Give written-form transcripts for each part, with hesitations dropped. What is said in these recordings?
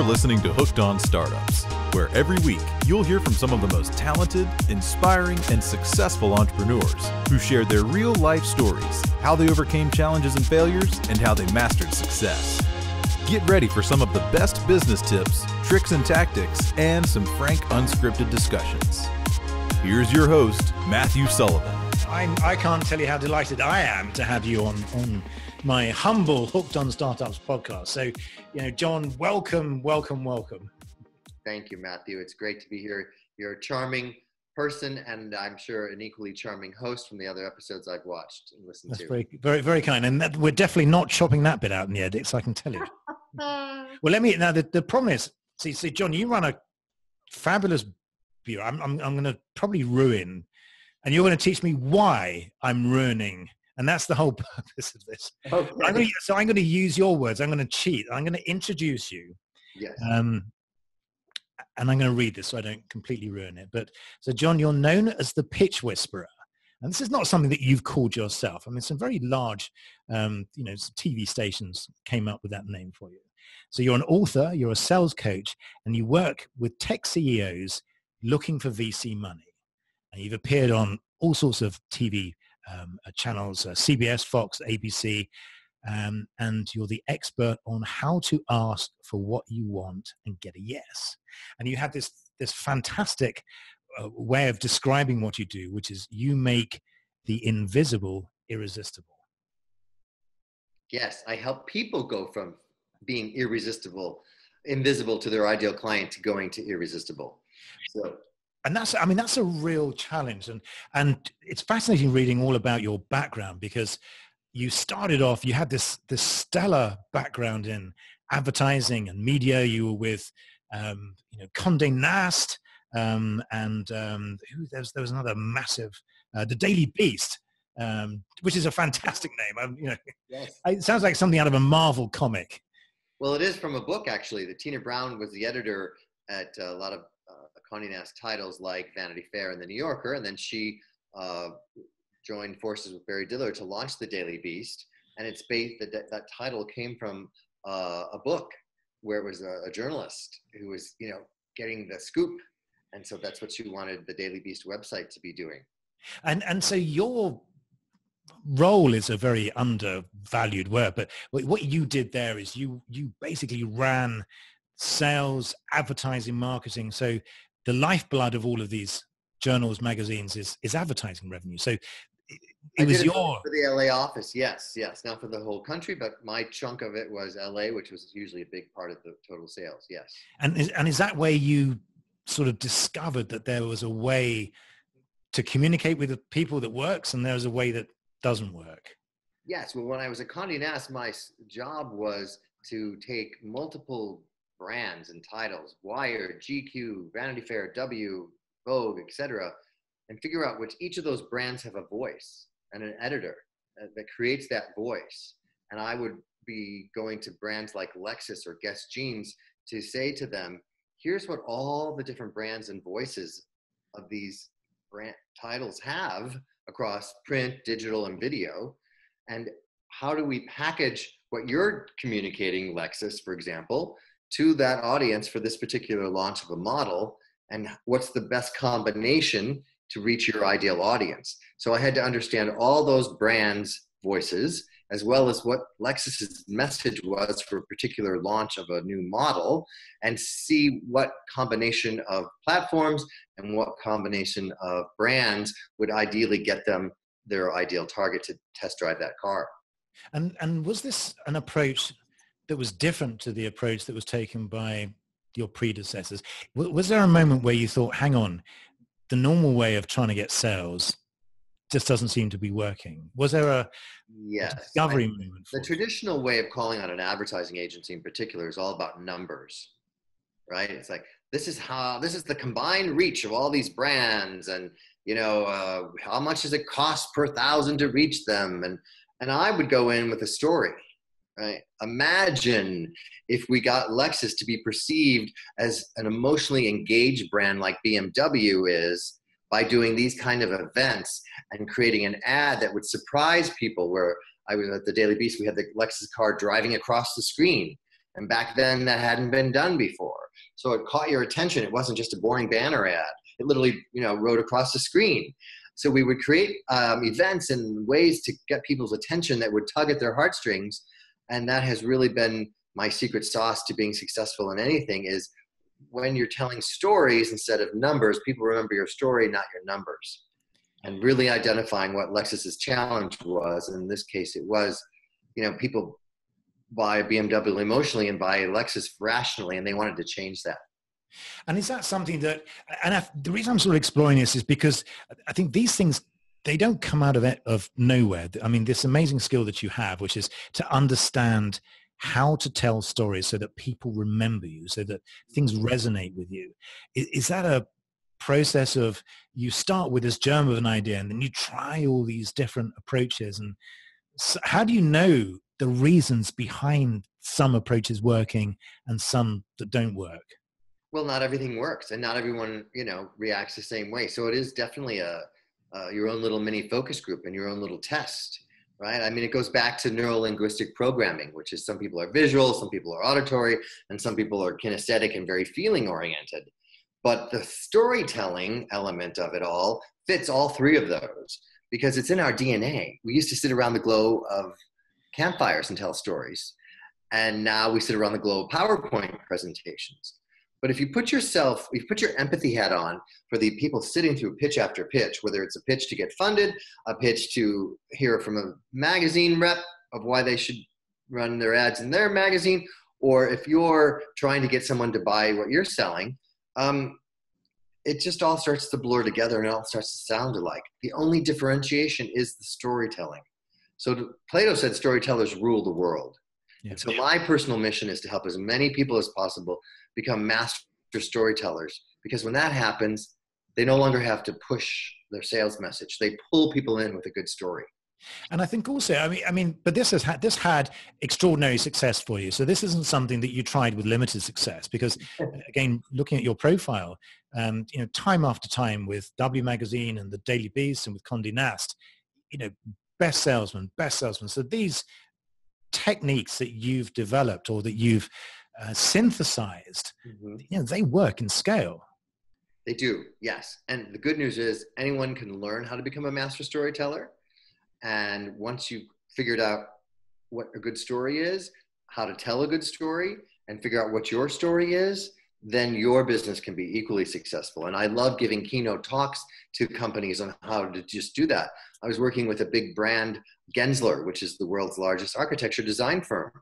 listening to Hooked on Startups, where every week you'll hear from some of the most talented, inspiring, and successful entrepreneurs who shared their real-life stories, how they overcame challenges and failures, and how they mastered success. Get ready for some of the best business tips, tricks and tactics, and some frank, unscripted discussions. Here's your host, Matthew Sullivan. I can't tell you how delighted I am to have you on my humble Hooked on Startups podcast. So, John, welcome. Thank you, Matthew. It's great to be here. You're a charming person, and I'm sure an equally charming host from the other episodes I've watched and listened to. That's very, very, very kind. And we're definitely not chopping that bit out in the edits, I can tell you. Well, the problem is, see, John, you run a fabulous bureau. I'm going to probably ruin, and you're going to teach me why I'm ruining. And that's the whole purpose of this. Okay. I'm going to use your words. I'm going to cheat. I'm going to introduce you. Yes. And I'm going to read this so I don't completely ruin it. But so, John, you're known as the pitch whisperer. And this is not something that you've called yourself. I mean, some very large, TV stations came up with that name for you. So you're an author, you're a sales coach, and you work with tech CEOs looking for VC money. And you've appeared on all sorts of TV channels, CBS, Fox, ABC, and you're the expert on how to ask for what you want and get a yes. And you have this fantastic way of describing what you do, which is you make the invisible irresistible. Yes, I help people go from being invisible to their ideal client to going to irresistible. So. And that's a real challenge. And it's fascinating reading all about your background, because you started off, you had this stellar background in advertising and media. You were with, Condé Nast, there was another massive, The Daily Beast, which is a fantastic name. Yes. It sounds like something out of a Marvel comic. Well, it is from a book, actually. The Tina Brown was the editor at a lot of Condé Nast titles like Vanity Fair and The New Yorker, and then she joined forces with Barry Diller to launch The Daily Beast. And it's based that title came from a book where it was a journalist who was getting the scoop, and so that's what she wanted the Daily Beast website to be doing. And so your role is a very undervalued word, but what you did there is you basically ran sales, advertising, marketing. So the lifeblood of all of these journals, magazines is advertising revenue. So it was for the LA office. Yes. Not for the whole country, but my chunk of it was LA, which was usually a big part of the total sales. Yes. And is that where you sort of discovered that there was a way to communicate with the people that works and there's a way that doesn't work? Yes. Well, when I was at Condé Nast, my job was to take multiple brands and titles, Wired, GQ, Vanity Fair, W, Vogue, etc., and figure out which each of those brands have a voice and an editor that creates that voice. And I would be going to brands like Lexus or Guess Jeans to say to them, here's what all the different brands and voices of these brand titles have across print, digital, and video. And how do we package what you're communicating, Lexus, for example, to that audience for this particular launch of a model, and what's the best combination to reach your ideal audience? So I had to understand all those brands' voices, as well as what Lexus's message was for a particular launch of a new model, and see what combination of platforms and what combination of brands would ideally get them their ideal target to test drive that car. And was this an approach that was different to the approach that was taken by your predecessors? Was there a moment where you thought, hang on, the normal way of trying to get sales just doesn't seem to be working? Was there a discovery moment? The traditional way of calling on an advertising agency in particular is all about numbers, right? It's like, this is the combined reach of all these brands, and how much does it cost per 1,000 to reach them? And I would go in with a story. Right? Imagine if we got Lexus to be perceived as an emotionally engaged brand like BMW is, by doing these kind of events and creating an ad that would surprise people, where I was at the Daily Beast, we had the Lexus car driving across the screen. And back then that hadn't been done before. So it caught your attention. It wasn't just a boring banner ad. It literally, rode across the screen. So we would create events and ways to get people's attention that would tug at their heartstrings. And that has really been my secret sauce to being successful in anything, is when you're telling stories instead of numbers, people remember your story, not your numbers. And really identifying what Lexus's challenge was. And in this case, it was, people buy BMW emotionally and buy Lexus rationally, and they wanted to change that. And is that something that, the reason I'm sort of exploring this is because I think these things, they don't come out of nowhere. I mean, this amazing skill that you have, which is to understand how to tell stories so that people remember you, so that things resonate with you. Is that a process of, you start with this germ of an idea and then you try all these different approaches? And so how do you know the reasons behind some approaches working and some that don't work? Well, not everything works, and not everyone, reacts the same way. So it is definitely your own little mini focus group and your own little test, right? I mean, it goes back to neurolinguistic programming, which is some people are visual, some people are auditory, and some people are kinesthetic and very feeling oriented. But the storytelling element of it all fits all three of those because it's in our DNA. We used to sit around the glow of campfires and tell stories, and now we sit around the glow of PowerPoint presentations. But if you put your empathy hat on for the people sitting through pitch after pitch, whether it's a pitch to get funded, a pitch to hear from a magazine rep of why they should run their ads in their magazine, or if you're trying to get someone to buy what you're selling, it just all starts to blur together and it all starts to sound alike. The only differentiation is the storytelling. So Plato said storytellers rule the world. Yeah. And so my personal mission is to help as many people as possible become master storytellers, because when that happens, they no longer have to push their sales message. They pull people in with a good story. And I think also, but this had extraordinary success for you. So this isn't something that you tried with limited success, because again, looking at your profile, time after time with W Magazine and the Daily Beast and with Condé Nast, best salesman. So these techniques that you've developed or that you've synthesized, they work in scale. They do, yes. And the good news is anyone can learn how to become a master storyteller. And once you've figured out what a good story is, how to tell a good story, and figure out what your story is, then your business can be equally successful. And I love giving keynote talks to companies on how to just do that. I was working with a big brand, Gensler, which is the world's largest architecture design firm.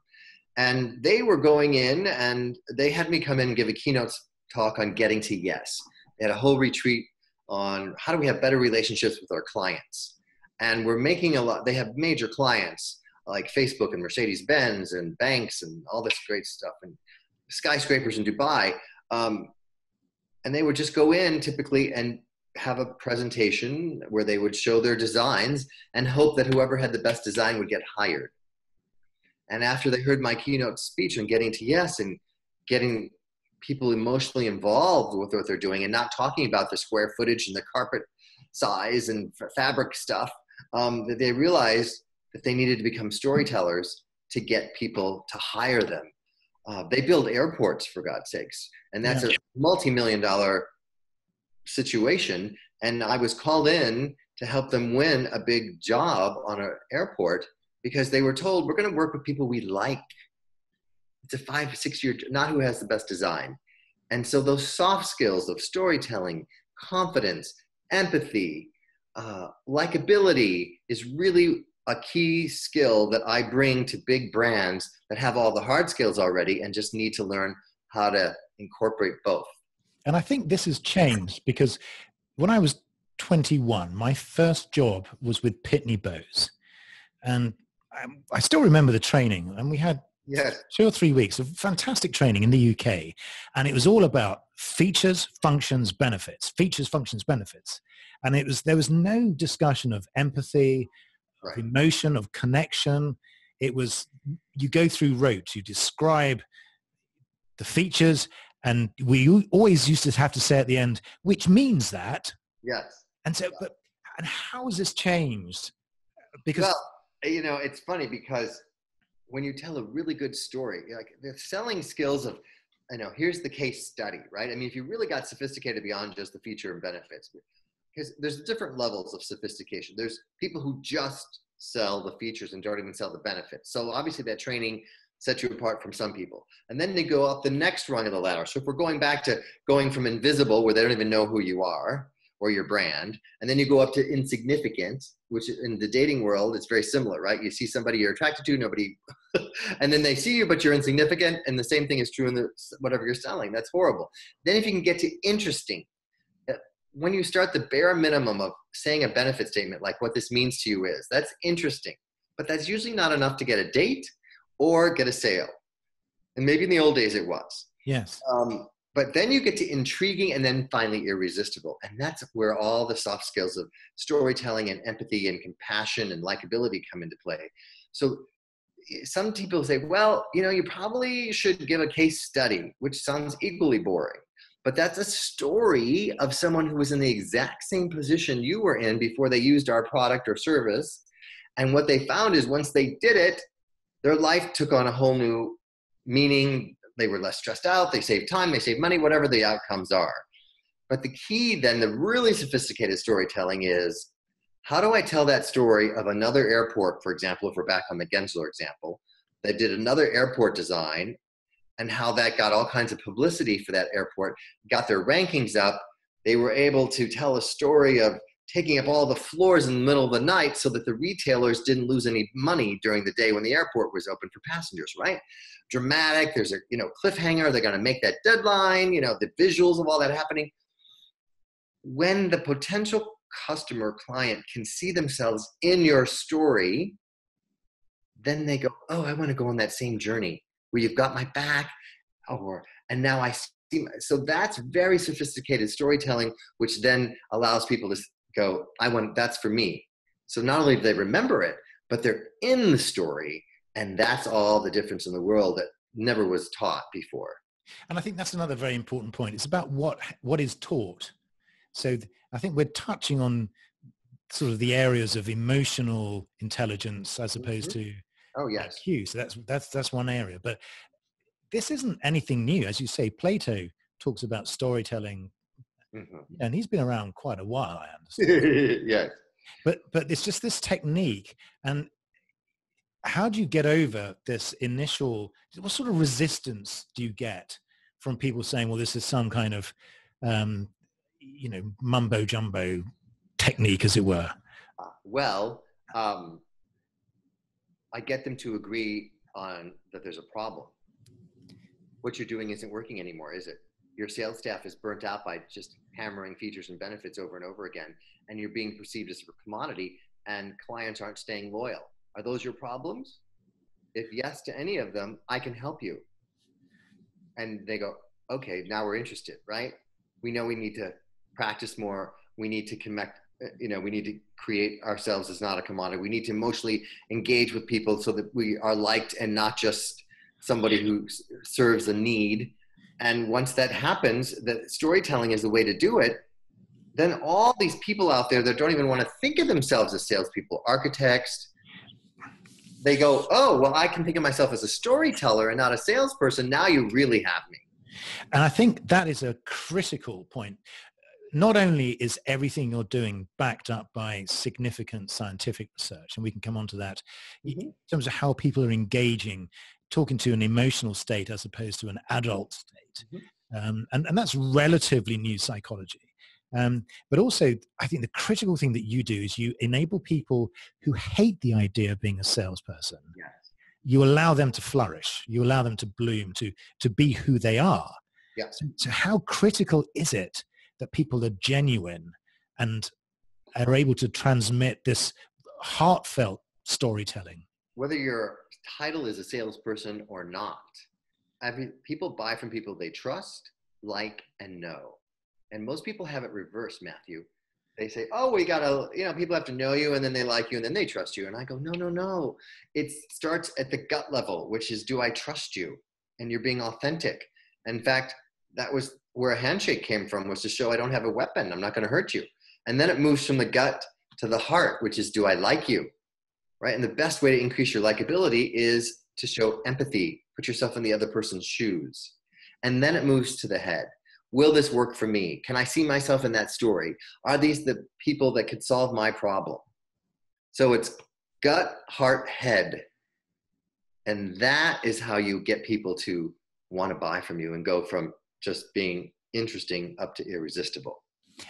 And they were going in and they had me come in and give a keynote talk on getting to yes. They had a whole retreat on how do we have better relationships with our clients. And we're making they have major clients like Facebook and Mercedes-Benz and banks and all this great stuff and skyscrapers in Dubai. And they would just go in typically and have a presentation where they would show their designs and hope that whoever had the best design would get hired. And after they heard my keynote speech on getting to yes and getting people emotionally involved with what they're doing and not talking about the square footage and the carpet size and fabric stuff, that they realized that they needed to become storytellers to get people to hire them. They build airports, for God's sakes. And that's a multi-million-dollar situation. And I was called in to help them win a big job on an airport because they were told, we're going to work with people we like. It's a 5-6 year, not who has the best design. And so those soft skills of storytelling, confidence, empathy, likability is really a key skill that I bring to big brands that have all the hard skills already and just need to learn how to incorporate both. And I think this has changed because when I was 21, my first job was with Pitney Bowes. And I still remember the training, and we had 2 or 3 weeks of fantastic training in the UK. And it was all about features, functions, benefits, features, functions, benefits. And there was no discussion of empathy, of emotion, of connection. It was, you go through rote, you describe the features, and we always used to have to say at the end, which means that. Yes. And so, and how has this changed? Because, well, it's funny because when you tell a really good story, like the selling skills of, here's the case study, right? I mean, if you really got sophisticated beyond just the feature and benefits, because there's different levels of sophistication. There's people who just sell the features and don't even sell the benefits. So obviously that training sets you apart from some people. And then they go up the next rung of the ladder. So if we're going back to going from invisible, where they don't even know who you are or your brand, and then you go up to insignificant, which in the dating world, it's very similar, right? You see somebody you're attracted to, nobody, and then they see you, but you're insignificant. And the same thing is true in whatever you're selling. That's horrible. Then if you can get to interesting, when you start the bare minimum of saying a benefit statement, like what this means to you is, that's interesting, but that's usually not enough to get a date or get a sale. And maybe in the old days it was. Yes. But then you get to intriguing and then finally irresistible. And that's where all the soft skills of storytelling and empathy and compassion and likability come into play. So some people say, well, you probably should give a case study, which sounds equally boring. But that's a story of someone who was in the exact same position you were in before they used our product or service. And what they found is once they did it, their life took on a whole new meaning. They were less stressed out. They saved time. They saved money, whatever the outcomes are. But the key then, the really sophisticated storytelling is, how do I tell that story of another airport, for example, if we're back on the Gensler example, that did another airport design, and how that got all kinds of publicity for that airport, got their rankings up. They were able to tell a story of taking up all the floors in the middle of the night so that the retailers didn't lose any money during the day when the airport was open for passengers, right? Dramatic, there's a cliffhanger, they're gonna make that deadline, the visuals of all that happening. When the potential customer client can see themselves in your story, then they go, oh, I wanna go on that same journey where you've got my back, and now I see. So that's very sophisticated storytelling, which then allows people to go, that's for me. So not only do they remember it, but they're in the story, and that's all the difference in the world that never was taught before. And I think that's another very important point. It's about what is taught. So I think we're touching on sort of the areas of emotional intelligence as opposed to IQ. So that's one area. But this isn't anything new. As you say, Plato talks about storytelling, and he's been around quite a while, I understand. Yes. But it's just this technique. And how do you get over this initial, what sort of resistance do you get from people saying, well, this is some kind of, mumbo jumbo technique, as it were? I get them to agree on that there's a problem. What you're doing isn't working anymore, is it? Your sales staff is burnt out by just hammering features and benefits over and over again, and you're being perceived as a commodity, and clients aren't staying loyal. Are those your problems? If yes to any of them, I can help you. And they go, okay, now we're interested, right? We know we need to practice more. We need to connect, we need to create ourselves as not a commodity. We need to emotionally engage with people so that we are liked and not just somebody who serves a need. And once that happens, that storytelling is the way to do it. Then all these people out there that don't even want to think of themselves as salespeople, architects, they go, oh, well, I can think of myself as a storyteller and not a salesperson. Now you really have me. And I think that is a critical point. Not only is everything you're doing backed up by significant scientific research, and we can come on to that, in terms of how people are engaging, talking to an emotional state as opposed to an adult state. And that's relatively new psychology. But also, I think the critical thing that you do is you enable people who hate the idea of being a salesperson. Yes. You allow them to flourish. You allow them to bloom, to be who they are. Yes. So how critical is it that people are genuine and are able to transmit this heartfelt storytelling? Whether your title is a salesperson or not, people buy from people they trust, like, and know. And most people have it reversed, Matthew. They say, oh, we gotta, people have to know you and then they like you and then they trust you. And I go, no. It starts at the gut level, which is, do I trust you? And you're being authentic. In fact, that was where a handshake came from, was to show I don't have a weapon. I'm not gonna hurt you. And then it moves from the gut to the heart, which is, do I like you? Right? And the best way to increase your likability is to show empathy. Put yourself in the other person's shoes. And then it moves to the head. Will this work for me? Can I see myself in that story? Are these the people that could solve my problem? So it's gut, heart, head. And that is how you get people to want to buy from you and go from just being interesting up to irresistible.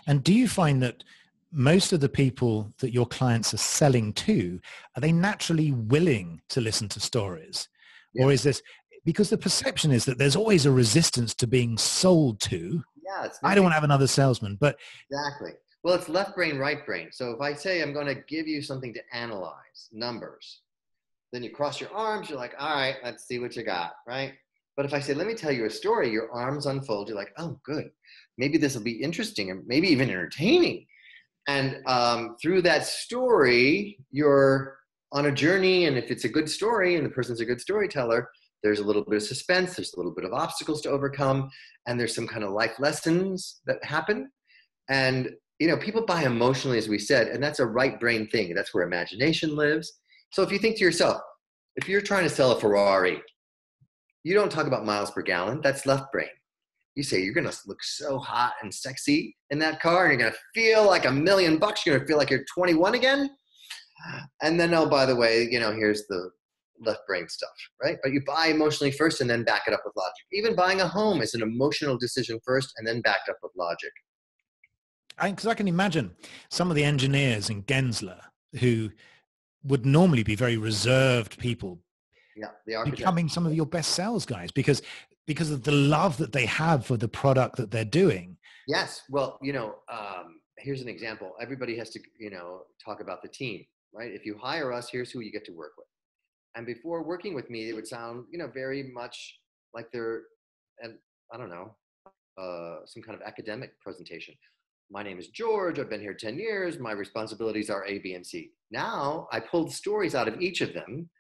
And do you find that most of the people that your clients are selling to, are they naturally willing to listen to stories? Yeah. Or is this, because the perception is that there's always a resistance to being sold to. Yeah, I don't want to have another salesman, but. Exactly. Well, it's left brain, right brain. So if I say I'm going to give you something to analyze, numbers, then you cross your arms, you're like, all right, let's see what you got, right? But if I say, let me tell you a story, your arms unfold, you're like, oh, good. Maybe this will be interesting and maybe even entertaining. And through that story, you're on a journey. And if it's a good story and the person's a good storyteller, there's a little bit of suspense, there's a little bit of obstacles to overcome, and there's some kind of life lessons that happen. And, you know, people buy emotionally, as we said, and that's a right brain thing. That's where imagination lives. So if you think to yourself, if you're trying to sell a Ferrari, you don't talk about miles per gallon. That's left brain. You say you're going to look so hot and sexy in that car, and you're going to feel like $1 million. You're going to feel like you're 21 again. And then, oh, by the way, you know, here's the left brain stuff, right? But you buy emotionally first and then back it up with logic. Even buying a home is an emotional decision first and then backed up with logic. Because I can imagine some of the engineers in Gensler who would normally be very reserved people, becoming some of your best sales guys because of the love that they have for the product that they're doing. Yes. Well, you know, here's an example. Everybody has to, you know, talk about the team, right? If you hire us, here's who you get to work with. And before working with me, it would sound, you know, very much like they're, and I don't know, some kind of academic presentation. My name is George. I've been here 10 years. My responsibilities are A, B, and C. Now I pulled stories out of each of them.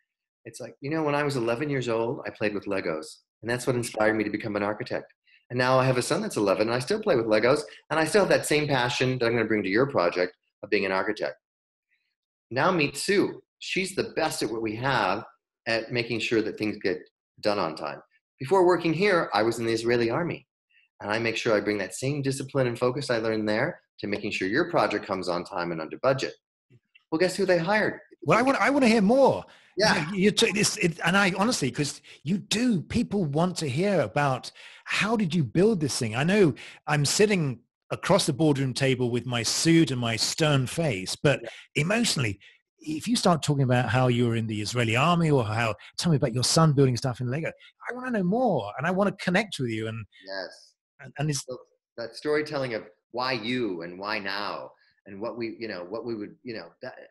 It's like, you know, when I was 11 years old, I played with Legos, and that's what inspired me to become an architect. And now I have a son that's 11, and I still play with Legos, and I still have that same passion that I'm going to bring to your project of being an architect. Now meet Sue. She's the best at what we have at making sure that things get done on time. Before working here, I was in the Israeli army, and I make sure I bring that same discipline and focus I learned there to making sure your project comes on time and under budget. Well, guess who they hired? Well, I want to hear more. Yeah. And I honestly, because people want to hear about how did you build this thing? I know I'm sitting across the boardroom table with my suit and my stern face, but emotionally, if you start talking about how you were in the Israeli army or tell me about your son building stuff in Lego, I want to know more and I want to connect with you. And yes, and it's so that storytelling of why you and why now and what we would,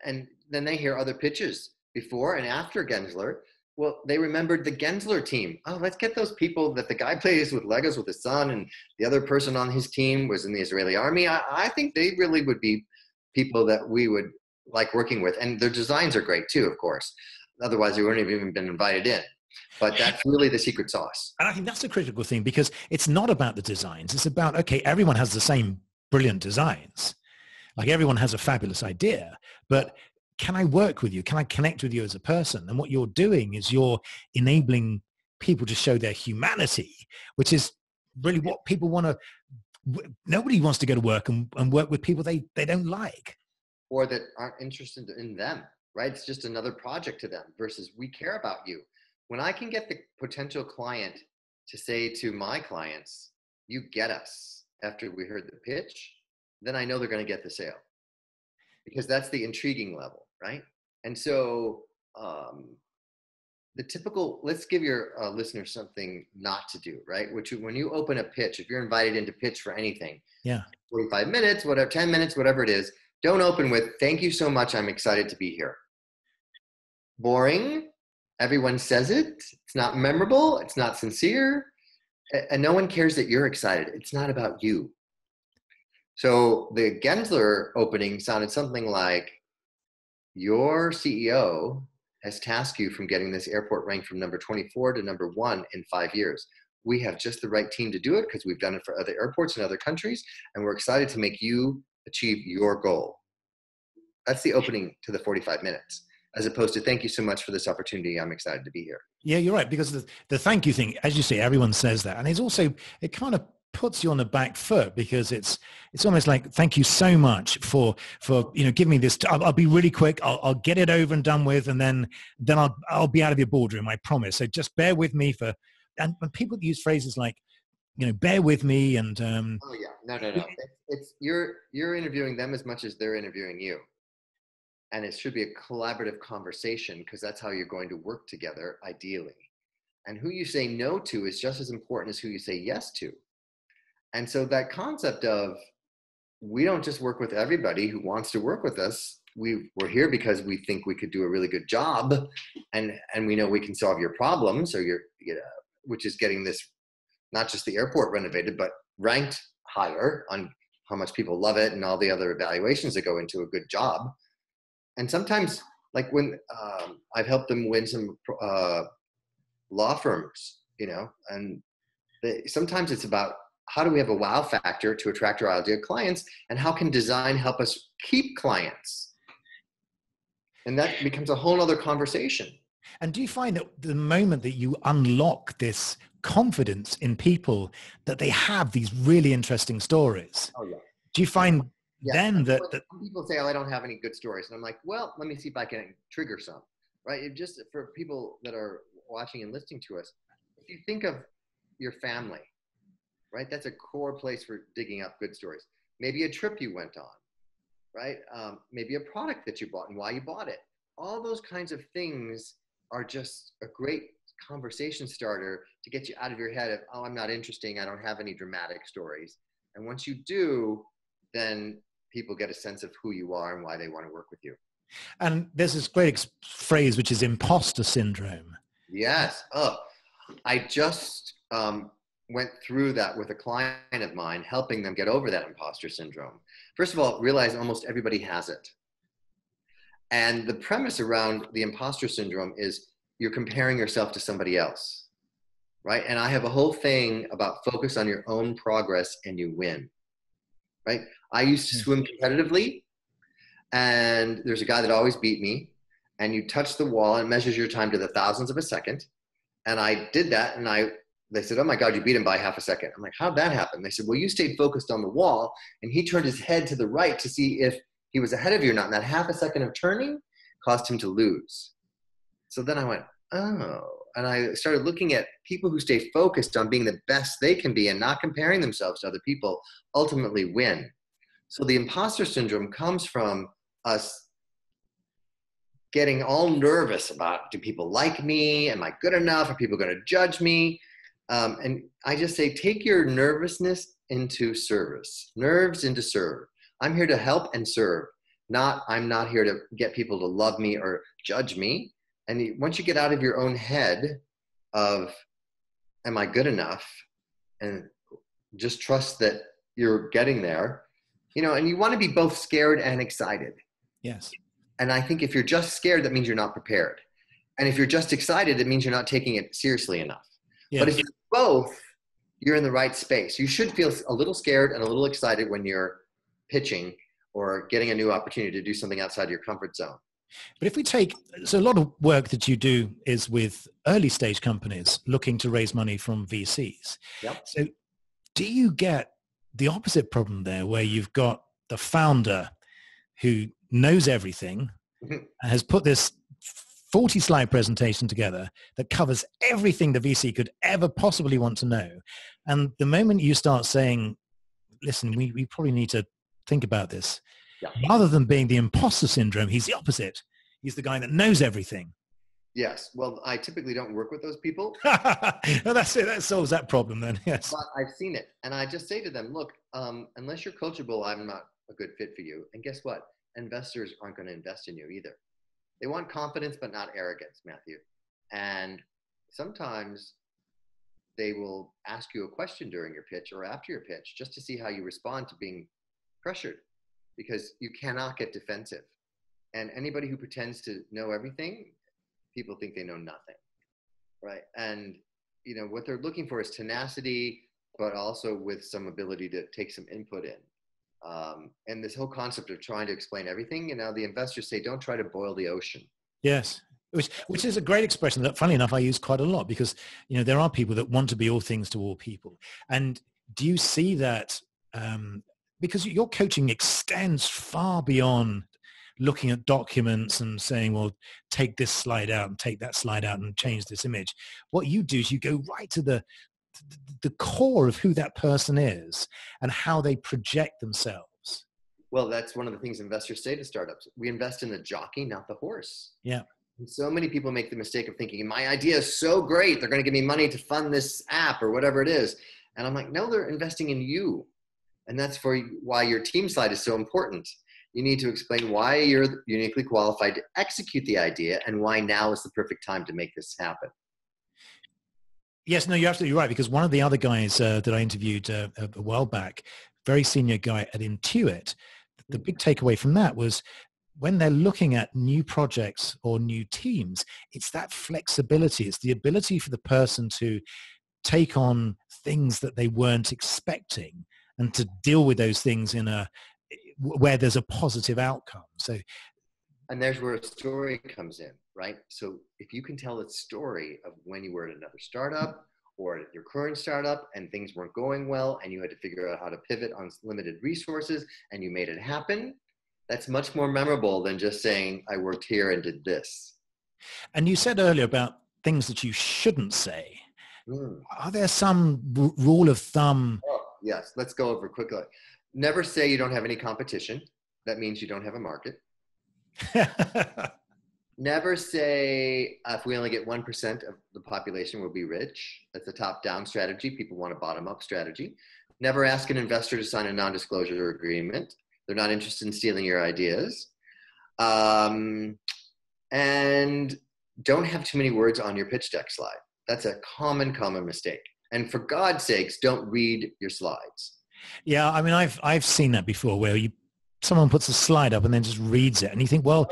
and then they hear other pitches before and after Gensler. Well, they remembered the Gensler team. Oh, let's get those people that the guy plays with Legos with his son and the other person on his team was in the Israeli army. I think they really would be people that we would like working with. And their designs are great too, of course. Otherwise, they wouldn't have even been invited in. But that's really the secret sauce. And I think that's a critical thing because it's not about the designs. It's about, okay, everyone has the same brilliant designs. Like everyone has a fabulous idea, but can I work with you? Can I connect with you as a person? And what you're doing is you're enabling people to show their humanity, which is really what people want to, nobody wants to go to work and work with people they don't like. Or that aren't interested in them, right? It's just another project to them versus we care about you. When I can get the potential client to say to my clients, you get us after we heard the pitch, then I know they're going to get the sale because that's the intriguing level, right? And so the typical, let's give your listeners something not to do, right? Which when you open a pitch, if you're invited in to pitch for anything, 45 minutes, whatever, 10 minutes, whatever it is, don't open with, thank you so much, I'm excited to be here. Boring. Everyone says it. It's not memorable. It's not sincere. And no one cares that you're excited. It's not about you. So the Gensler opening sounded something like, your CEO has tasked you from getting this airport ranked from number 24 to number 1 in 5 years. We have just the right team to do it because we've done it for other airports in other countries, and we're excited to make you achieve your goal. That's the opening to the 45 minutes. as opposed to thank you so much for this opportunity. I'm excited to be here. Yeah, you're right. Because the thank you thing, as you say, everyone says that. And it's also, it kind of puts you on the back foot, because it's almost like, thank you so much for giving me this. I'll be really quick. I'll get it over and done with. And then I'll be out of your boardroom. I promise. So just bear with me and when people use phrases like, bear with me and, oh yeah, no. It's you're interviewing them as much as they're interviewing you. And it should be a collaborative conversation, because that's how you're going to work together, ideally. And who you say no to is just as important as who you say yes to. And so that concept of, we don't just work with everybody who wants to work with us. We're here because we think we could do a really good job, and we know we can solve your problems, or which is getting this, not just the airport renovated, but ranked higher on how much people love it and all the other evaluations that go into a good job. And sometimes, like when I've helped them win some law firms, and sometimes it's about, how do we have a wow factor to attract our ideal clients, and how can design help us keep clients? And that becomes a whole other conversation. And do you find that the moment that you unlock this confidence in people, that they have these really interesting stories? Oh yeah. Do you find then that some people say, oh, I don't have any good stories. And I'm like, well, let me see if I can trigger some, right? Just for people that are watching and listening to us, if you think of your family, right? That's a core place for digging up good stories. Maybe a trip you went on, right? Maybe a product that you bought and why you bought it. All those kinds of things are just a great conversation starter to get you out of your head of, oh, I'm not interesting. I don't have any dramatic stories. And once you do, then people get a sense of who you are and why they want to work with you. And there's this great phrase, which is impostor syndrome. Yes. Oh, I just went through that with a client of mine, helping them get over that imposter syndrome. First of all, realize almost everybody has it. And the premise around the imposter syndrome is you're comparing yourself to somebody else, right? And I have a whole thing about focus on your own progress and you win, right? I used to swim competitively, and there's a guy that always beat me, and you touch the wall and it measures your time to the thousandths of a second. And I did that, and they said, oh my God, you beat him by half a second. I'm like, how'd that happen? They said, well, you stayed focused on the wall, and he turned his head to the right to see if he was ahead of you or not. And that half a second of turning caused him to lose. So then I went, oh, and I started looking at people who stay focused on being the best they can be and not comparing themselves to other people ultimately win. So the imposter syndrome comes from us getting all nervous about, do people like me? Am I good enough? Are people going to judge me? And I just say, take your nervousness into service, nerves into serve. I'm here to help and serve. I'm not here to get people to love me or judge me. And once you get out of your own head of, am I good enough? And just trust that you're getting there, and you want to be both scared and excited. Yes. And I think if you're just scared, that means you're not prepared. And if you're just excited, it means you're not taking it seriously enough. Yeah. But if you're both, you're in the right space. You should feel a little scared and a little excited when you're pitching or getting a new opportunity to do something outside your comfort zone. But if we so a lot of work that you do is with early stage companies looking to raise money from VCs. Yep. So do you get the opposite problem there, where you've got the founder who knows everything and has put this 40 slide presentation together that covers everything the VC could ever possibly want to know. And the moment you start saying, listen, we probably need to think about this. Yeah. Rather than being the imposter syndrome, he's the opposite. He's the guy that knows everything. Yes. Well, I typically don't work with those people. No, that's it. That solves that problem then. Yes. But I've seen it. And I just say to them, look, unless you're coachable, I'm not a good fit for you. And guess what? Investors aren't going to invest in you either. They want confidence, but not arrogance, Matthew. And sometimes they will ask you a question during your pitch or after your pitch just to see how you respond to being pressured, because you cannot get defensive. And anybody who pretends to know everything, people think they know nothing, right? And, what they're looking for is tenacity, but also with some ability to take some input in. And this whole concept of trying to explain everything, the investors say, don't try to boil the ocean. Yes. Which is a great expression that, funnily enough, I use quite a lot because, there are people that want to be all things to all people. And do you see that because your coaching extends far beyond looking at documents and saying, well, take this slide out and take that slide out and change this image. What you do is you go right to the core of who that person is and how they project themselves. Well, that's one of the things investors say to startups. We invest in the jockey, not the horse. Yeah. And so many people make the mistake of thinking, my idea is so great, they're going to give me money to fund this app or whatever it is. And I'm like, no, they're investing in you. And that's why your team slide is so important. You need to explain why you're uniquely qualified to execute the idea and why now is the perfect time to make this happen. Yes, no, you're absolutely right. Because one of the other guys that I interviewed a while back, very senior guy at Intuit, the big takeaway from that was when they're looking at new projects or new teams, it's that flexibility. It's the ability for the person to take on things that they weren't expecting and to deal with those things where there's a positive outcome. And there's where a story comes in, right? So if you can tell a story of when you were at another startup or at your current startup and things weren't going well and you had to figure out how to pivot on limited resources and you made it happen, that's much more memorable than just saying, I worked here and did this. And you said earlier about things that you shouldn't say. Are there some rule of thumb? Oh, yes, let's go over quickly. Never say you don't have any competition. That means you don't have a market. Never say, if we only get 1% of the population, we'll be rich. That's a top-down strategy. People want a bottom-up strategy. Never ask an investor to sign a non-disclosure agreement. They're not interested in stealing your ideas. And don't have too many words on your pitch deck slide. That's a common mistake. And for God's sakes, don't read your slides. Yeah, I mean, I've seen that before where someone puts a slide up and then just reads it. And you think, well,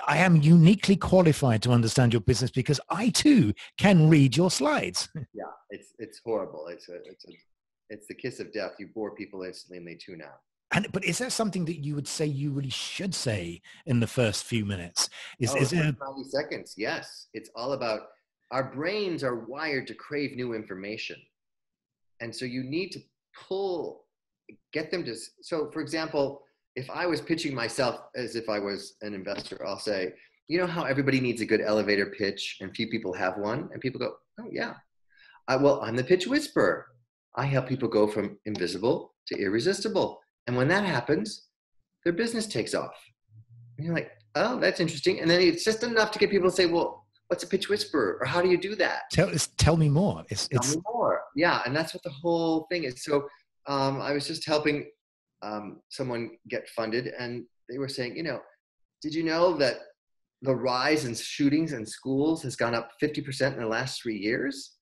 I am uniquely qualified to understand your business because I too can read your slides. Yeah, it's horrible. It's the kiss of death. You bore people instantly and they tune out. But is there something that you would say you really should say in the first few minutes? Is there 90 seconds? Yes. It's all about our brains are wired to crave new information. And so you need to get them to, so for example, if I was pitching myself as if I was an investor, I'll say, you know how everybody needs a good elevator pitch and few people have one? And people go, oh yeah. Well, I'm the pitch whisperer. I help people go from invisible to irresistible. And when that happens, their business takes off. And you're like, oh, that's interesting. And then it's just enough to get people to say, well, what's a pitch whisperer? Or how do you do that? Tell me more. Tell me more. Yeah, and that's what the whole thing is. So I was just helping someone get funded, and they were saying, did you know that the rise in shootings in schools has gone up 50% in the last 3 years?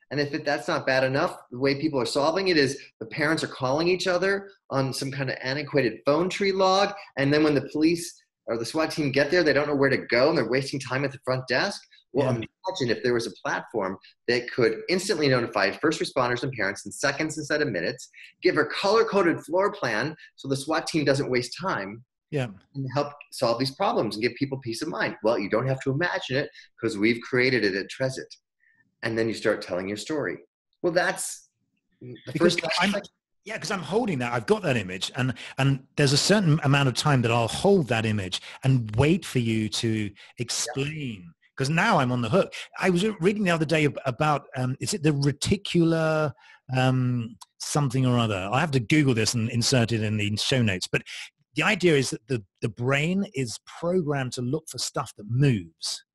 And if that's not bad enough, the way people are solving it is the parents are calling each other on some kind of antiquated phone tree log. And then when the police or the SWAT team get there, they don't know where to go and they're wasting time at the front desk. Well, imagine if there was a platform that could instantly notify first responders and parents in seconds instead of minutes, give a color-coded floor plan so the SWAT team doesn't waste time, and help solve these problems and give people peace of mind. Well, you don't have to imagine it because we've created it at Tresit. And then you start telling your story. Well, that's the first. Because I'm holding that. I've got that image, and there's a certain amount of time that I'll hold that image and wait for you to explain. Because now I'm on the hook. I was reading the other day about is it the reticular something or other? I'll have to Google this and insert it in the show notes. But the idea is that the brain is programmed to look for stuff that moves,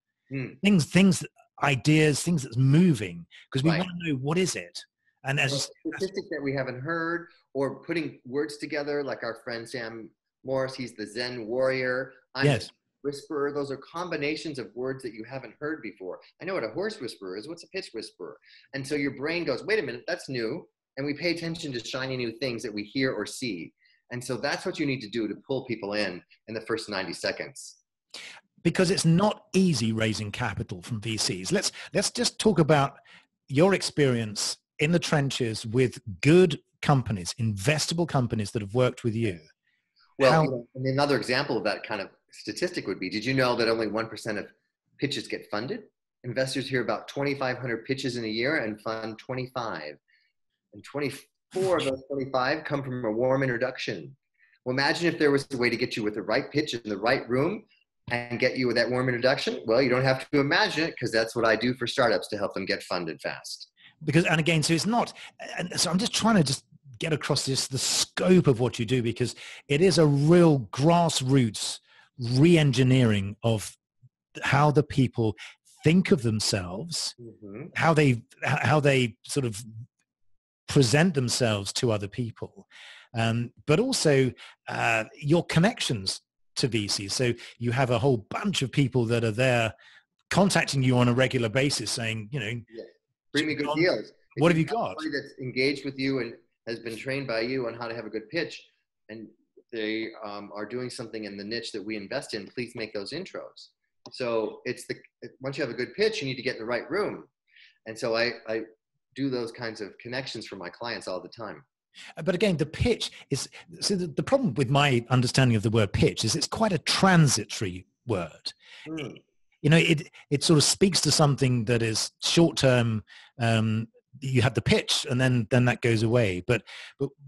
things that. Ideas, things that's moving, because we want to know what is it. And as a statistic that we haven't heard, or putting words together, like our friend Sam Morris, he's the Zen warrior. I'm the whisperer. Those are combinations of words that you haven't heard before. I know what a horse whisperer is. What's a pitch whisperer? And so your brain goes, wait a minute, that's new. And we pay attention to shiny new things that we hear or see. And so that's what you need to do to pull people in the first 90 seconds. Because it's not easy raising capital from VCs. Let's just talk about your experience in the trenches with good companies, investable companies that have worked with you. Well, and another example of that kind of statistic would be, did you know that only 1% of pitches get funded. Investors hear about 2,500 pitches in a year and fund 25. And 24 of those 25 come from a warm introduction. Well, imagine if there was a way to get you with the right pitch in the right room and get you with that warm introduction. Well, you don't have to imagine it, because that's what I do for startups to help them get funded fast. Because, and again, so it's not, and so I'm just trying to just get across the scope of what you do, because it is a real grassroots re-engineering of how the people think of themselves, how they sort of present themselves to other people, but also your connections to VCs. So you have a whole bunch of people that are there contacting you on a regular basis saying, you know, bring me good deals. What have you got? Somebody that's engaged with you and has been trained by you on how to have a good pitch, and they are doing something in the niche that we invest in, please make those intros. So once you have a good pitch, you need to get in the right room. And so I do those kinds of connections for my clients all the time. But again, the pitch is, so the problem with my understanding of the word pitch is it's quite a transitory word. You know, it sort of speaks to something that is short term. You have the pitch and then that goes away. But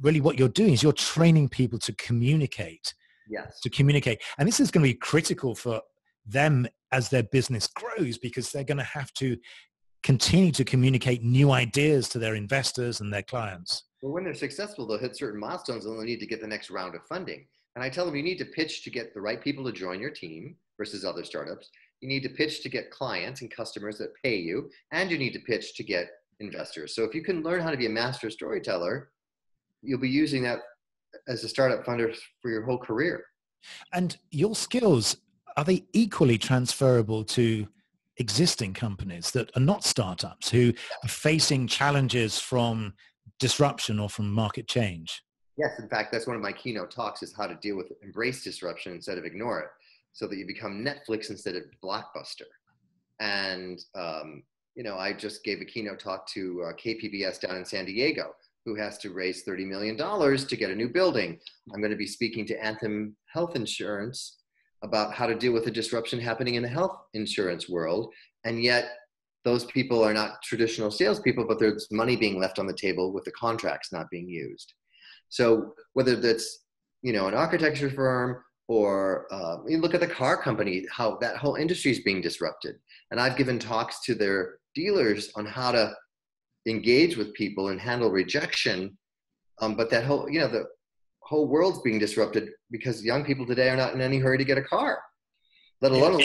really what you're doing is you're training people to communicate. Yes. To communicate. And this is going to be critical for them as their business grows, because they're going to have to continue to communicate new ideas to their investors and their clients. Well, when they're successful, they'll hit certain milestones and they'll need to get the next round of funding. And I tell them, you need to pitch to get the right people to join your team versus other startups. You need to pitch to get clients and customers that pay you, and you need to pitch to get investors. So if you can learn how to be a master storyteller, you'll be using that as a startup funder for your whole career. And your skills, are they equally transferable to existing companies that are not startups, who are facing challenges from disruption or from market change? Yes, in fact, that's one of my keynote talks, is how to deal with embrace disruption instead of ignore it, so that you become Netflix instead of Blockbuster. And, you know, I just gave a keynote talk to KPBS down in San Diego, who has to raise $30 million to get a new building. I'm going to be speaking to Anthem Health Insurance about how to deal with the disruption happening in the health insurance world. And yet those people are not traditional salespeople, but there's money being left on the table with the contracts not being used. So whether that's, you know, an architecture firm, or you look at the car company, how that whole industry is being disrupted. And I've given talks to their dealers on how to engage with people and handle rejection. But that whole, you know, the whole world's being disrupted because young people today are not in any hurry to get a car, let alone,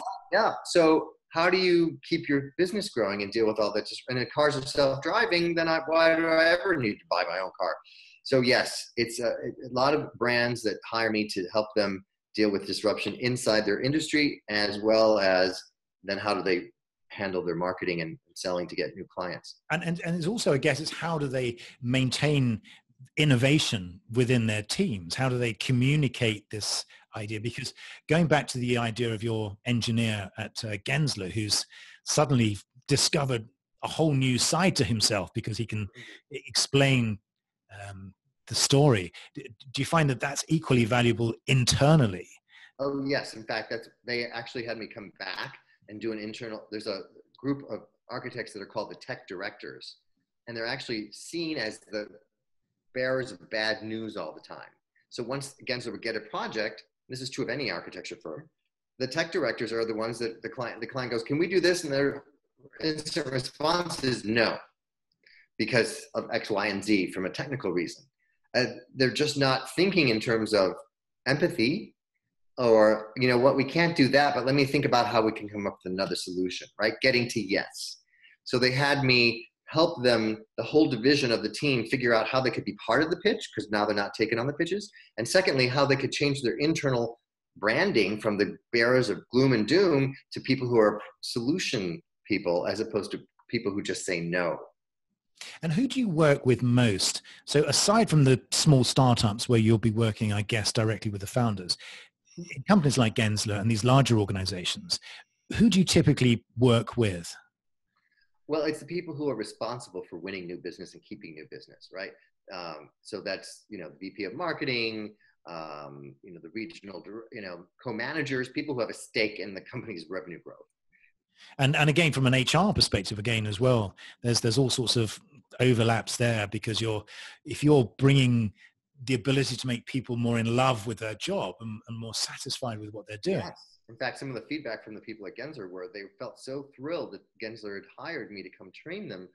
So how do you keep your business growing and deal with all that? And if cars are self-driving, then why do I ever need to buy my own car? So yes, it's a lot of brands that hire me to help them deal with disruption inside their industry, as well as then how do they handle their marketing and selling to get new clients. And it's also, I guess, it's how do they maintain innovation within their teams? How do they communicate this idea? Because going back to the idea of your engineer at Gensler, who's suddenly discovered a whole new side to himself because he can explain the story. Do you find that that's equally valuable internally? Oh yes, in fact, they actually had me come back and do an internal. There's a group of architects that are called the tech directors, and they're actually seen as the bearers of bad news all the time. So once Gensler would get a project, this is true of any architecture firm, the tech directors are the ones that the client goes, can we do this? And their instant response is no, because of X, Y, and Z from a technical reason. They're just not thinking in terms of empathy, or, you know what, we can't do that, but let me think about how we can come up with another solution, right? Getting to yes. So they had me help them, the whole division of the team, figure out how they could be part of the pitch, because now they're not taking on the pitches. And secondly, how they could change their internal branding from the bearers of gloom and doom to people who are solution people, as opposed to people who just say no. And who do you work with most? So aside from the small startups where you'll be working, I guess, directly with the founders, in companies like Gensler and these larger organizations, who do you typically work with? Well, it's the people who are responsible for winning new business and keeping new business, right? So that's, you know, the VP of marketing, you know, the regional, you know, co-managers, people who have a stake in the company's revenue growth. And again, from an HR perspective, again as well, there's all sorts of overlaps there, because if you're bringing the ability to make people more in love with their job and more satisfied with what they're doing. Yes. In fact, some of the feedback from the people at Gensler were they felt so thrilled that Gensler had hired me to come train them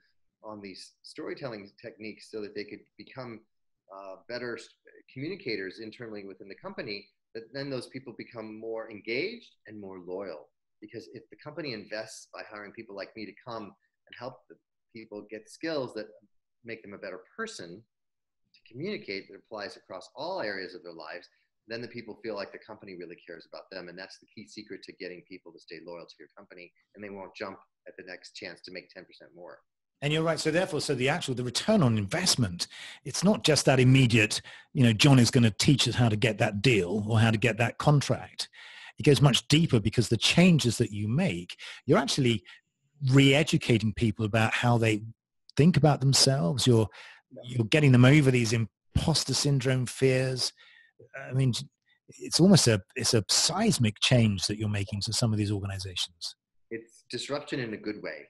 on these storytelling techniques so that they could become better communicators internally within the company, that then those people become more engaged and more loyal. Because if the company invests by hiring people like me to come and help the people get skills that make them a better person to communicate, that applies across all areas of their lives, then the people feel like the company really cares about them. And that's the key secret to getting people to stay loyal to your company, and they won't jump at the next chance to make 10% more. And you're right. So therefore, the return on investment, it's not just that immediate, John is going to teach us how to get that deal or how to get that contract. It goes much deeper, because the changes that you make, you're actually re-educating people about how they think about themselves. You're getting them over these imposter syndrome fears. I mean, it's almost a seismic change that you're making to some of these organizations. It's disruption in a good way.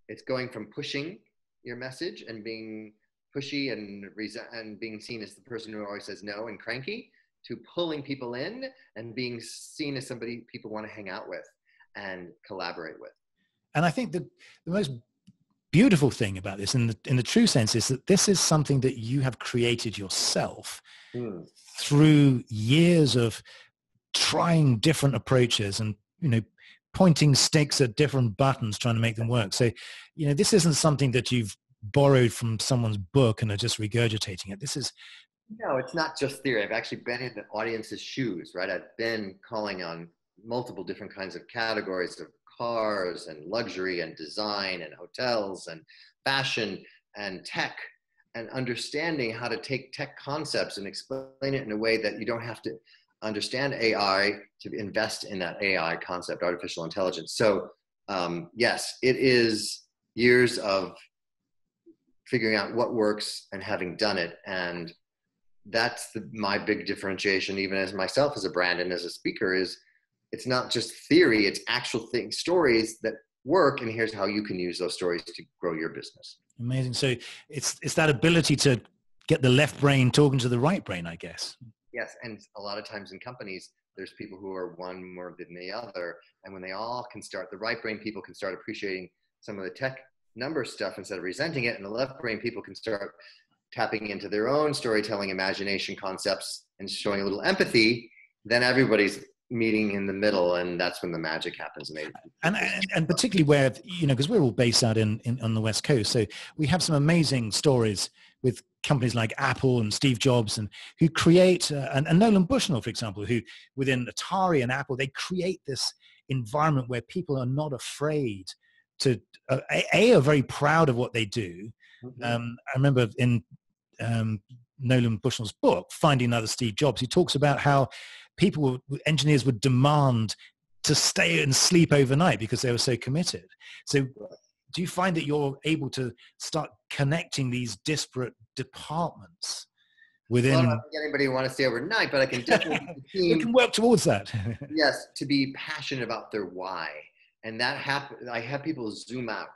It's going from pushing your message and being pushy and being seen as the person who always says no and cranky, to pulling people in and being seen as somebody people want to hang out with and collaborate with. And I think the most beautiful thing about this, in the true sense, is that this is something that you have created yourself through years of trying different approaches and, pointing sticks at different buttons, trying to make them work. So, this isn't something that you've borrowed from someone's book and are just regurgitating it. No, it's not just theory. I've actually been in the audience's shoes, right? I've been calling on multiple different kinds of categories of cars and luxury and design and hotels and fashion and tech, and understanding how to take tech concepts and explain it in a way that you don't have to understand AI to invest in that AI concept, artificial intelligence. So yes, it is years of figuring out what works and having done it. And that's my big differentiation, even as myself as a brand and as a speaker, is it's not just theory, it's actual things, stories that work, and here's how you can use those stories to grow your business. Amazing. So it's that ability to get the left brain talking to the right brain, I guess. Yes, and a lot of times in companies, there's people who are one more than the other, and when they all can start, the right brain people can start appreciating some of the tech number stuff instead of resenting it, and the left brain people can start tapping into their own storytelling imagination concepts and showing a little empathy, then everybody's meeting in the middle, and that's when the magic happens. And particularly where, because we're all based out on the West Coast, so we have some amazing stories with companies like Apple and Steve Jobs, and who create, and Nolan Bushnell, for example, who within Atari and Apple, they create this environment where people are not afraid to, are very proud of what they do. Mm-hmm. I remember in Nolan Bushnell's book, Finding Another Steve Jobs, he talks about how engineers would demand to stay and sleep overnight because they were so committed. So do you find that you're able to start connecting these disparate departments within? Well, I don't think anybody want to stay overnight, but I can definitely we can work towards that. Yes, to be passionate about their why. And that I have people zoom out,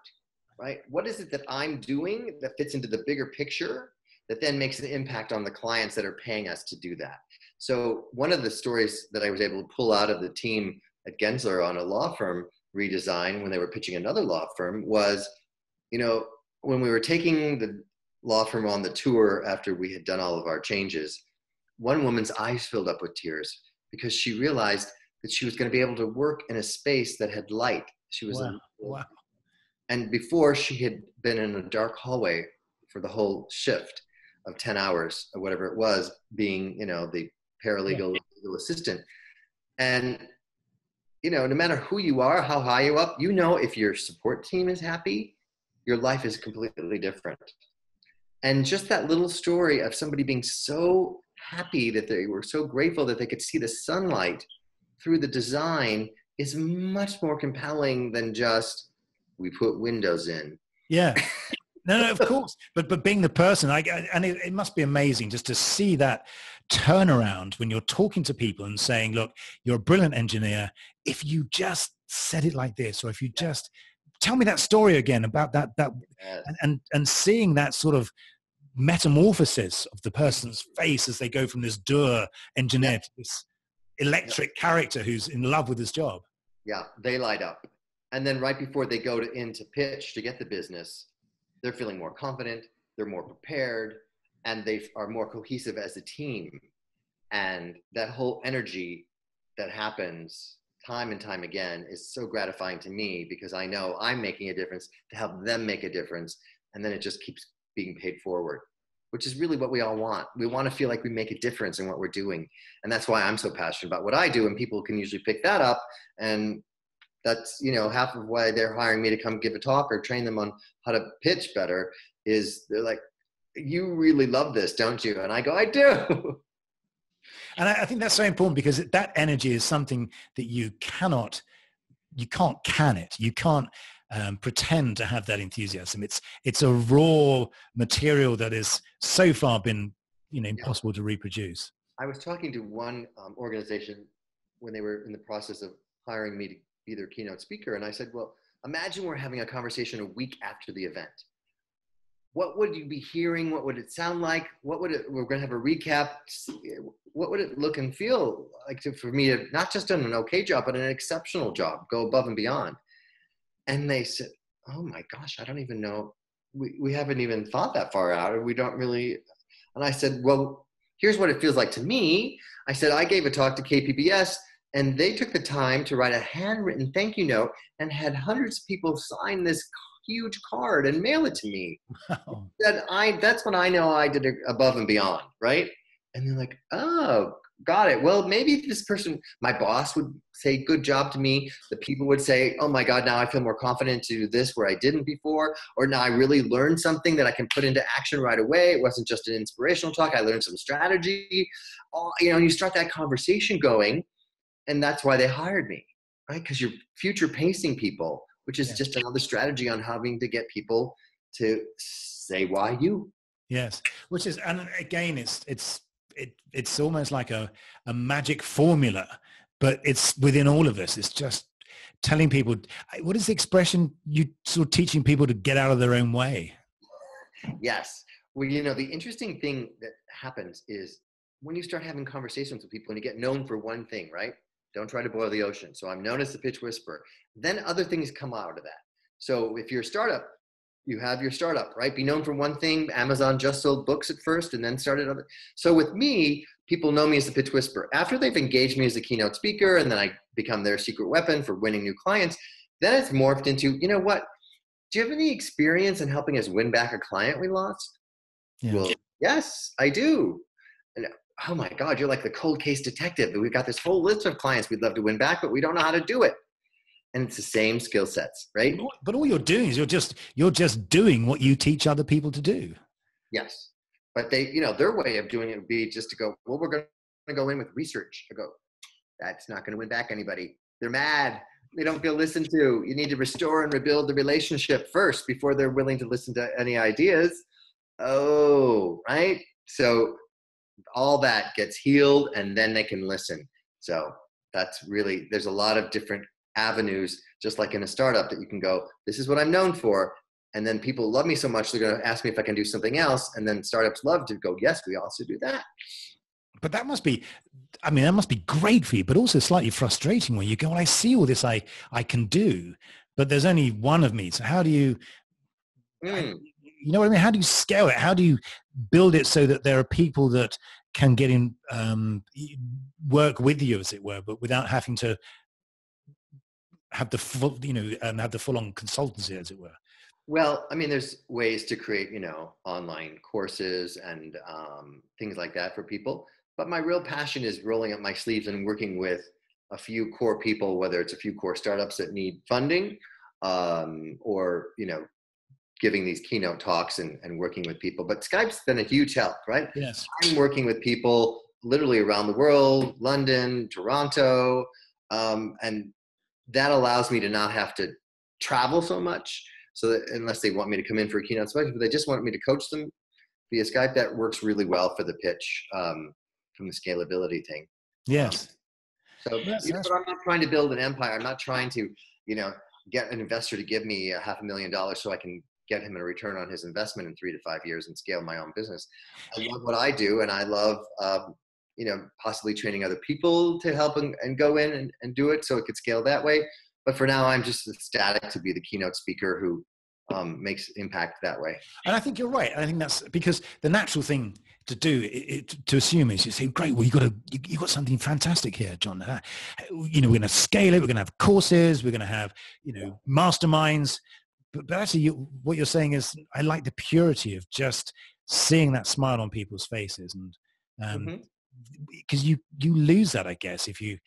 right? What is it that I'm doing that fits into the bigger picture that then makes an impact on the clients that are paying us to do that? So one of the stories that I was able to pull out of the team at Gensler on a law firm redesign when they were pitching another law firm was, when we were taking the law firm on the tour after we had done all of our changes, one woman's eyes filled up with tears because she realized that she was going to be able to work in a space that had light. She was wow. And before, she had been in a dark hallway for the whole shift of 10 hours or whatever it was, being, the paralegal legal assistant. And, no matter who you are, how high you up, if your support team is happy, your life is completely different. And just that little story of somebody being so happy that they were so grateful that they could see the sunlight through the design is much more compelling than just, we put windows in. Yeah. No, of course. But being the person, and it must be amazing just to see that turnaround when you're talking to people and saying, look, you're a brilliant engineer. If you just said it like this, or if you just tell me that story again about that, Yes. and seeing that sort of metamorphosis of the person's face as they go from this dour engineer to this electric character who's in love with his job. Yeah, they light up. And then right before they go into pitch to get the business, they're feeling more confident, they're more prepared, and they are more cohesive as a team. And that whole energy that happens time and time again is so gratifying to me, because I know I'm making a difference to help them make a difference. And then it just keeps being paid forward, which is really what we all want. We want to feel like we make a difference in what we're doing. And that's why I'm so passionate about what I do. And people can usually pick that up. And that's, you know, half of why they're hiring me to come give a talk or train them on how to pitch better, is they're like, you really love this, don't you? And I go, I do. And I think that's so important, because that energy is something that you can't can it. You can't pretend to have that enthusiasm. It's a raw material that is so far been, you know, impossible to reproduce. I was talking to one organization when they were in the process of hiring me to be their keynote speaker. And I said, well, imagine we're having a conversation a week after the event. What would you be hearing? What would it sound like? We're going to have a recap. What would it look and feel like for me to not just done an okay job, but an exceptional job, go above and beyond? And they said, oh my gosh, I don't even know. We haven't even thought that far out, or we don't really. And I said, well, here's what it feels like to me. I said, I gave a talk to KPBS, and they took the time to write a handwritten thank you note and had hundreds of people sign this huge card and mail it to me. Wow. That's when I know I did it above and beyond, right? And they're like, oh, got it. Well, maybe this person, my boss would say, good job to me. The people would say, oh my God, now I feel more confident to do this where I didn't before. Or now I really learned something that I can put into action right away. It wasn't just an inspirational talk. I learned some strategy. You know, you start that conversation going, and that's why they hired me, right? Because you're future pacing people, which is just another strategy on having to get people to say why you. Yes, which is, and again, it's almost like a magic formula, but it's within all of us. It's just telling people, what is the expression, you sort of teaching people to get out of their own way? Yes. Well, you know, the interesting thing that happens is when you start having conversations with people and you get known for one thing, right? Don't try to boil the ocean. So I'm known as the pitch whisperer. Then other things come out of that. So if you're a startup, you have your startup, right? Be known for one thing. Amazon just sold books at first and then started other. So with me, people know me as the pitch whisperer. After they've engaged me as a keynote speaker, and then I become their secret weapon for winning new clients, then it's morphed into, you know what? Do you have any experience in helping us win back a client we lost? Yeah. Well, yes, I do. And oh my God, you're like the cold case detective. We've got this whole list of clients we'd love to win back, but we don't know how to do it. And it's the same skill sets, right? But all you're doing is you're just doing what you teach other people to do. Yes. But they, you know, their way of doing it would be just to go, well, we're going to go in with research. I go, that's not going to win back anybody. They're mad. They don't feel listened to. You need to restore and rebuild the relationship first before they're willing to listen to any ideas. Oh, right? So all that gets healed and then they can listen. So that's really, there's a lot of different avenues, just like in a startup, that you can go, this is what I'm known for. And then people love me so much, they're going to ask me if I can do something else. And then startups love to go, yes, we also do that. But that must be, I mean, that must be great for you, but also slightly frustrating when you go, well, I see all this I can do, but there's only one of me. So how do you, you know what I mean? How do you scale it? How do you build it so that there are people that can get in, work with you, as it were, but without having to have the full, you know, have the full-on consultancy, as it were? Well, I mean, there's ways to create, you know, online courses and things like that for people. But my real passion is rolling up my sleeves and working with a few core people, whether it's a few core startups that need funding or, you know, giving these keynote talks and working with people. But Skype's been a huge help, right? Yes. I'm working with people literally around the world, London, Toronto, and that allows me to not have to travel so much. So that unless they want me to come in for a keynote speech, but they just want me to coach them via Skype, that works really well for the pitch from the scalability thing. Yes. So, but I'm not trying to build an empire. I'm not trying to, get an investor to give me $500,000 so I can get him a return on his investment in 3 to 5 years and scale my own business. I love what I do, and I love, possibly training other people to help and go in and do it so it could scale that way. But for now, I'm just ecstatic to be the keynote speaker who makes impact that way. And I think you're right. I think that's because the natural thing to do, to assume is you say, great, well, you got something fantastic here, John. We're going to scale it. We're going to have courses. We're going to have, masterminds. But actually, what you're saying is, I like the purity of just seeing that smile on people's faces, and because you lose that, I guess, if you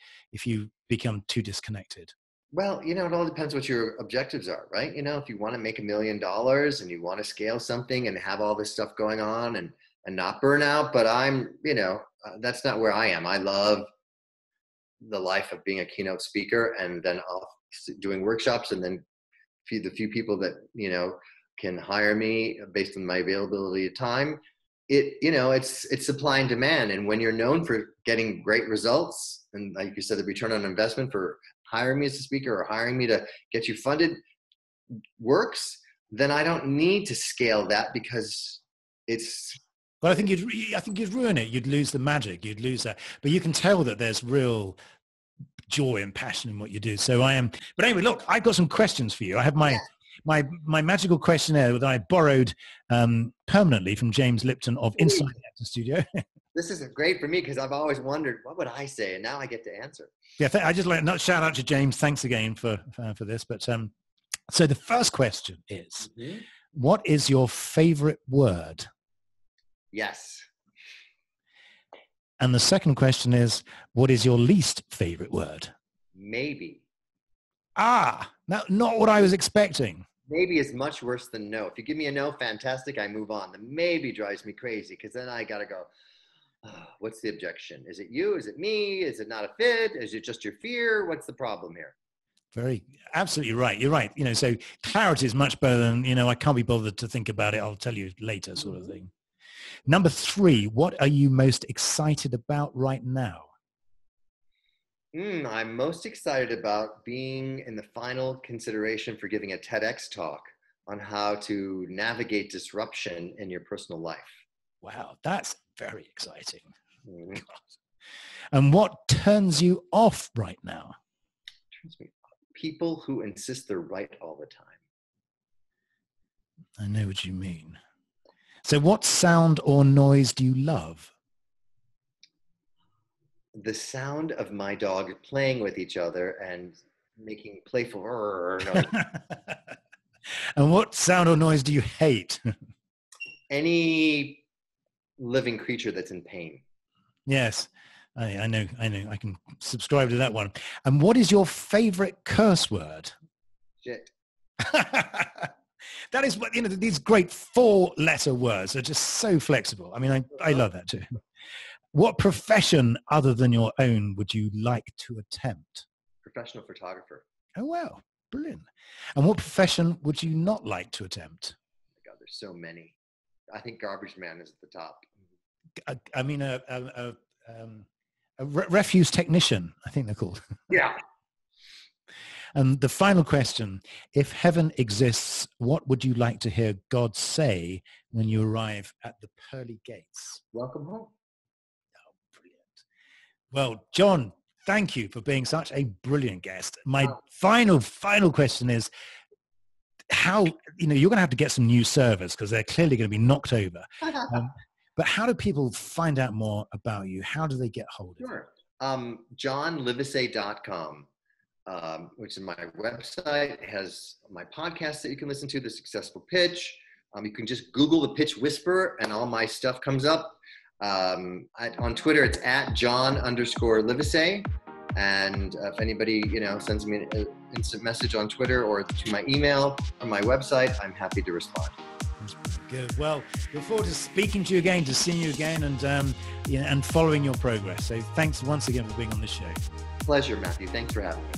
become too disconnected. Well, it all depends what your objectives are, right? If you want to make $1 million and you want to scale something and have all this stuff going on and not burn out, but I'm, that's not where I am. I love the life of being a keynote speaker and then doing workshops, and then the few people that, can hire me based on my availability of time. It's supply and demand. And when you're known for getting great results, and like you said, the return on investment for hiring me as a speaker or hiring me to get you funded works, then I don't need to scale that because it's. But I think you'd ruin it. You'd lose the magic. You'd lose that. But you can tell that there's real joy and passion in what you do. So but anyway, look, I've got some questions for you. I have my magical questionnaire that I borrowed permanently from James Lipton of Inside the Actor Studio. This is great for me because I've always wondered, what would I say? And now I get to answer. Yeah, I just like not shout out to James. Thanks again for this. But so the first question is, what is your favorite word? Yes. And the second question is, what is your least favorite word? Maybe. Now, not what I was expecting. Maybe is much worse than no. If you give me a no, fantastic, I move on. The maybe drives me crazy because then I got to go, what's the objection? Is it you? Is it me? Is it not a fit? Is it just your fear? What's the problem here? Absolutely right. You're right. So clarity is much better than, I can't be bothered to think about it. I'll tell you later sort of thing. Number 3, what are you most excited about right now? I'm most excited about being in the final consideration for giving a TEDx talk on how to navigate disruption in your personal life. Wow, that's very exciting. And what turns you off right now? Turns me off. People who insist they're right all the time. I know what you mean. So what sound or noise do you love? The sound of my dog playing with each other and making playful noise. And what sound or noise do you hate? Any living creature that's in pain. Yes, I know. I can subscribe to that one. And what is your favorite curse word? Shit. That is what, these great 4-letter words are just so flexible. I mean, I love that too. What profession other than your own would you like to attempt? Professional photographer. Oh, wow. Brilliant. And what profession would you not like to attempt? Oh my God, there's so many. I think garbage man is at the top. I mean, a refuse technician, I think they're called. Yeah. And the final question, if heaven exists, what would you like to hear God say when you arrive at the pearly gates? Welcome home. Oh, brilliant. Well, John, thank you for being such a brilliant guest. My final question is, how, you're going to have to get some new servers because they're clearly going to be knocked over. But how do people find out more about you? How do they get hold of you? Sure. JohnLivesay.com. Which is my website. It has my podcast that you can listen to, The Successful Pitch. You can just Google The Pitch Whisperer and all my stuff comes up. On Twitter, it's at John_Livesay. And if anybody, sends me an instant message on Twitter or to my email or my website, I'm happy to respond. Good. Well, look forward to speaking to you again, to seeing you again, and following your progress. So thanks once again for being on the show. Pleasure, Matthew. Thanks for having me.